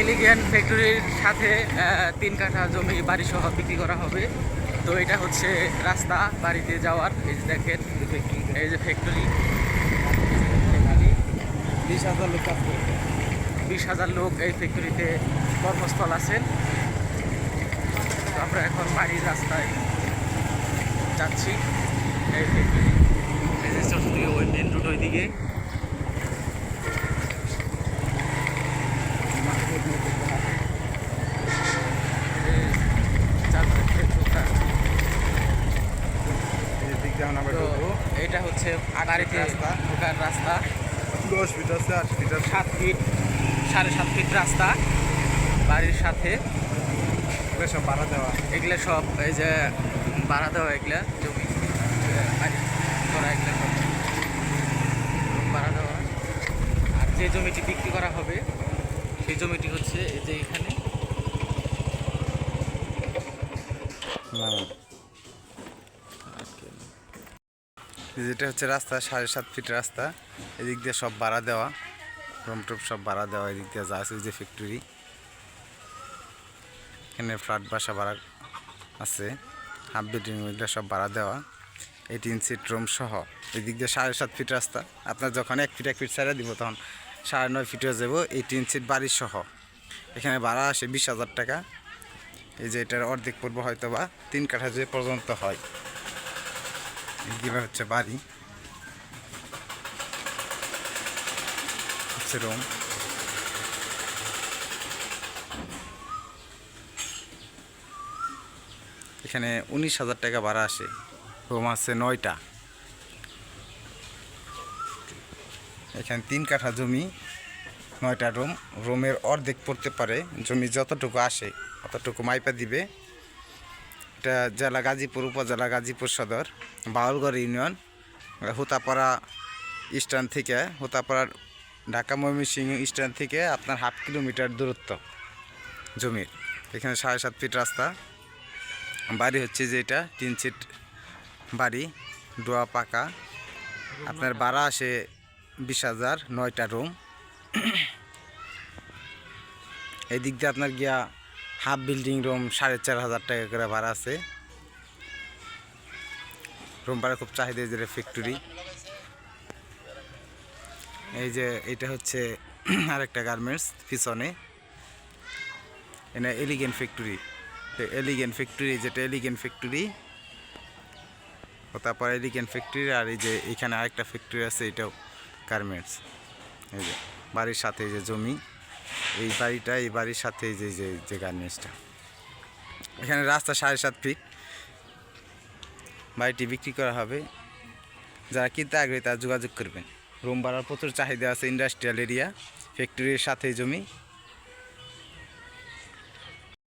Elegant ফ্যাক্টরির সাথে 3 কাঠা জমি বাড়ি সহ বিক্রি করা হবে। তো এটা হচ্ছে রাস্তা বাড়িতে যাওয়ার। এই যে দেখেন, এই যে ফ্যাক্টরি। 20,000 লোক কাজ করে। 20,000 লোক এই ফ্যাক্টরিতে কর্মস্থল আছেন। তো আমরা এখন বাড়ির রাস্তায় যাচ্ছি। এই ফ্যাক্টরি, এই যে চট্টগ্রাম ওই মেন রোড ওইদিকে। তো এটা হচ্ছে বাড়িতে ঢোকার রাস্তা। 10 ফিট আছে, 8 ফিট আছে। 7 ফিট, 7.5 ফিট রাস্তা বাড়ির সাথে। এগুলো সব ভাড়া দেওয়া। এগুলো সব এই যে ভাড়া দেওয়া, এগুলা জমি বাড়ি করা, এগুলো সব ভাড়া দেওয়া। আর যে জমিটি বিক্রি করা হবে সেই জমিটি হচ্ছে এই যে এখানে। যেটা হচ্ছে রাস্তা 7.5 ফিট রাস্তা, এদিক দিয়ে সব ভাড়া দেওয়া, রুম টুম সব ভাড়া দেওয়া। এদিক দিয়ে যা আছে যে ফ্যাক্টরি, এখানে ফ্ল্যাট বাসা ভাড়া আছে, হাফ বিল্ডিং, এগুলো সব ভাড়া দেওয়া। 18 সিট রুম সহ এদিক দিয়ে 7.5 ফিট রাস্তা। আপনার যখন 1 ফিট ছেড়ে দিব তখন 9.5 ফিট হয়ে যাব। 18 সিট বাড়ি সহ এখানে ভাড়া আসে 20,000 টাকা। এই যে এটার অর্ধেক পূর্ব হয়তো বা 3 কাঠা যে পর্যন্ত হয়। এগুলো হচ্ছে বাড়ি, হচ্ছে রুম। এখানে 19,000 টাকা ভাড়া আসে। রুম আছে 9টা। এখানে 3 কাঠা জমি, 9টা রুম। রুমের অর্ধেক পড়তে পারে, জমি যতটুকু আসে অতটুকু মাইপা দিবে। এটা জেলা গাজীপুর, উপজেলা গাজীপুর সদর, বাউলগড় ইউনিয়ন, হুতাপাড়া স্ট্যান্ড থেকে, হুতাপাড়ার ঢাকা ময়মনসিংহ স্ট্যান্ড থেকে আপনার 1/2 কিলোমিটার দূরত্ব জমির। এখানে 7.5 ফিট রাস্তা। বাড়ি হচ্ছে যে এটা 3 সিট বাড়ি, ডোয়া পাকা। আপনার ভাড়া আসে 20,000, 9টা রুম। এই দিক দিয়ে আপনার গিয়া হাফ বিল্ডিং রুম 4,500 টাকা করে ভাড়া আছে। রুম ভাড়া খুব চাহিদা। যে ফ্যাক্টরি, এই যে এটা হচ্ছে আরেকটা গার্মেন্টস পিছনে, এটা এলিগেন্ট ফ্যাক্টরি। এলিগেন্ট ফ্যাক্টরি, যেটা এলিগেন্ট ফ্যাক্টরি, তারপর এলিগেন্ট ফ্যাক্টরি। আর এই যে এখানে আরেকটা ফ্যাক্টরি আছে, এটাও গার্মেন্টস। এই যে বাড়ির সাথে এই যে জমি, এই বাড়িটা, এই বাড়ির সাথে এই যে গার্মেন্টসটা। এখানে রাস্তা 7.5 ফিট। বাড়িটি বিক্রি করা হবে। যারা কিনতে আগ্রহী তারা যোগাযোগ করবেন। রুম ভাড়ার প্রচুর চাহিদা আছে। ইন্ডাস্ট্রিয়াল এরিয়া, ফ্যাক্টরির সাথে জমি।